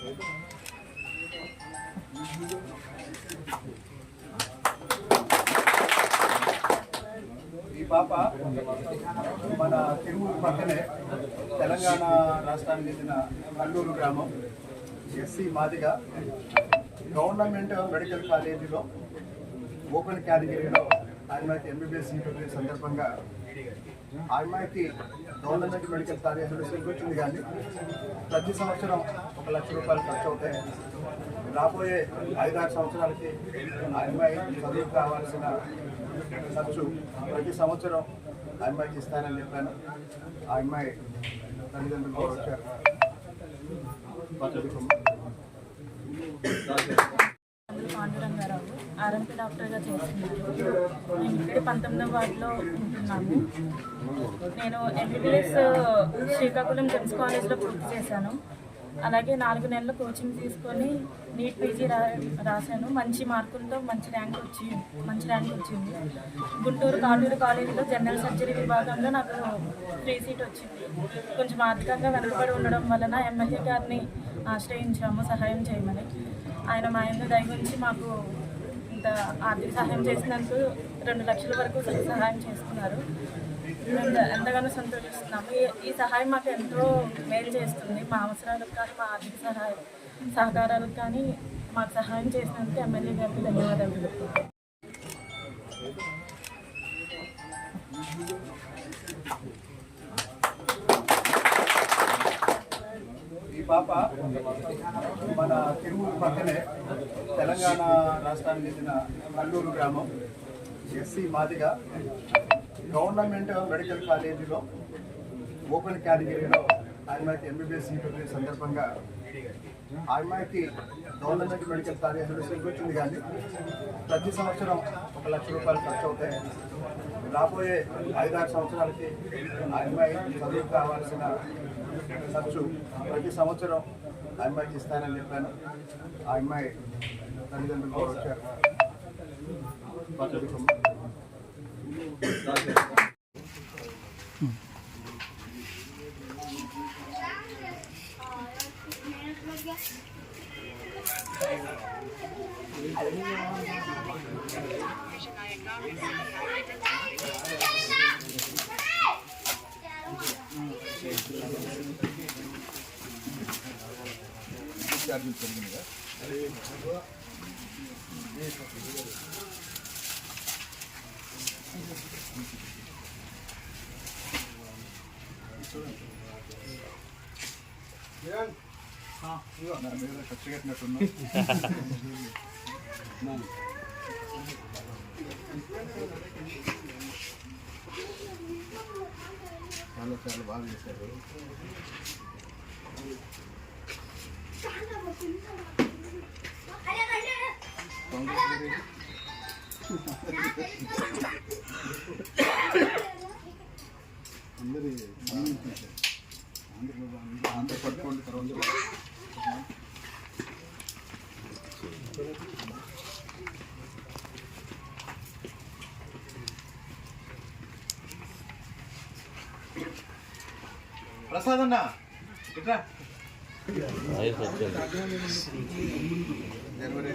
ఈ పాప మన తిరుమూరు పక్కనే తెలంగాణ రాష్ట్రానికి చెందిన కల్లూరు గ్రామం ఎస్సీ మాదిగా గవర్నమెంట్ మెడికల్ కాలేజీలో ఓపెన్ కేటగిరీలో ఆయనకి ఎంబీబీఎస్ సీట్ వచ్చిన సందర్భంగా ఆ అమ్మాయికి గవర్నమెంట్ మెడికల్ కాలేజీలో సీట్ వచ్చింది. కానీ ప్రతి సంవత్సరం 1 లక్ష రూపాయలు ఖర్చు అవుతాయి. రాబోయే 5-6 సంవత్సరాలకి ఆ అమ్మాయి చదువుకు కావాల్సిన ఖర్చు ప్రతి సంవత్సరం ఆ అమ్మాయికి ఇస్తానని చెప్పాను. ఆ అమ్మాయి తల్లిదండ్రులు కూడా వచ్చారు. పాండురంగారావు ఆర్ఎంపీ డాక్టర్గా చేస్తున్నారు. మేము ఇక్కడ 19వ వార్డులో ఉంటున్నాము. నేను ఎంబీబీఎస్ శ్రీకాకుళం జెమ్స్ కాలేజ్లో పూర్తి చేశాను. అలాగే 4 నెలలు కోచింగ్ తీసుకొని నీట్ పీజీ రాశాను. మంచి మార్కులతో మంచి ర్యాంక్ వచ్చింది. గుంటూరు కాటూరు కాలేజీలో జనరల్ సర్జరీ విభాగంలో నాకు ఫ్రీ సీట్ వచ్చింది. కొంచెం ఆర్థికంగా వెనుకబడి ఉండడం వలన ఎమ్మెల్యే గారిని ఆశ్రయించాము సహాయం చేయమని. ఆయన మా ఆయన దయ గురించి మాకు ఇంత ఆర్థిక సహాయం చేసినందుకు 2 లక్షల వరకు సహాయం చేస్తున్నారు. మేము ఎంతగానో సంతోషిస్తున్నాము. ఈ సహాయం మాకు ఎంతో మేలు చేస్తుంది. మా అవసరాలకు కానీ మా ఆర్థిక సహకారాలకు కానీ మాకు సహాయం చేసినందుకు ఎమ్మెల్యే గారికి ధన్యవాదాలు. ఈ పాప మన తిరుమూరు పక్కనే తెలంగాణ రాష్ట్రానికి చెందిన కల్లూరు గ్రామం ఎస్సీ మాదిగా గవర్నమెంట్ మెడికల్ కాలేజీలో ఓపెన్ కేటగిరీలో ఆయనకి ఎంబీబీఎస్ సీట్ వచ్చిన సందర్భంగా ఆ అమ్మాయికి గవర్నమెంట్ మెడికల్ కాలేజీలో సీట్ వచ్చింది. కానీ ప్రతి సంవత్సరం 1 లక్ష రూపాయలు ఖర్చు అవుతాయి. రాబోయే 5-6 సంవత్సరాలకి ఆ అమ్మాయి చదువుకు కావాల్సిన ఖర్చు ప్రతి సంవత్సరం ఆ అమ్మాయికి ఇస్తానని చెప్పాను. ఆ అమ్మాయి తల్లిదండ్రులు కూడా వచ్చారు. ఖర్చు పెట్టినట్టున్నా చాలా బాగా చేశారు. అందరి ఆంధ్ర పట్టుకోండి తర్వాత ప్రసాద్ అన్న ఇట్రా జనవరి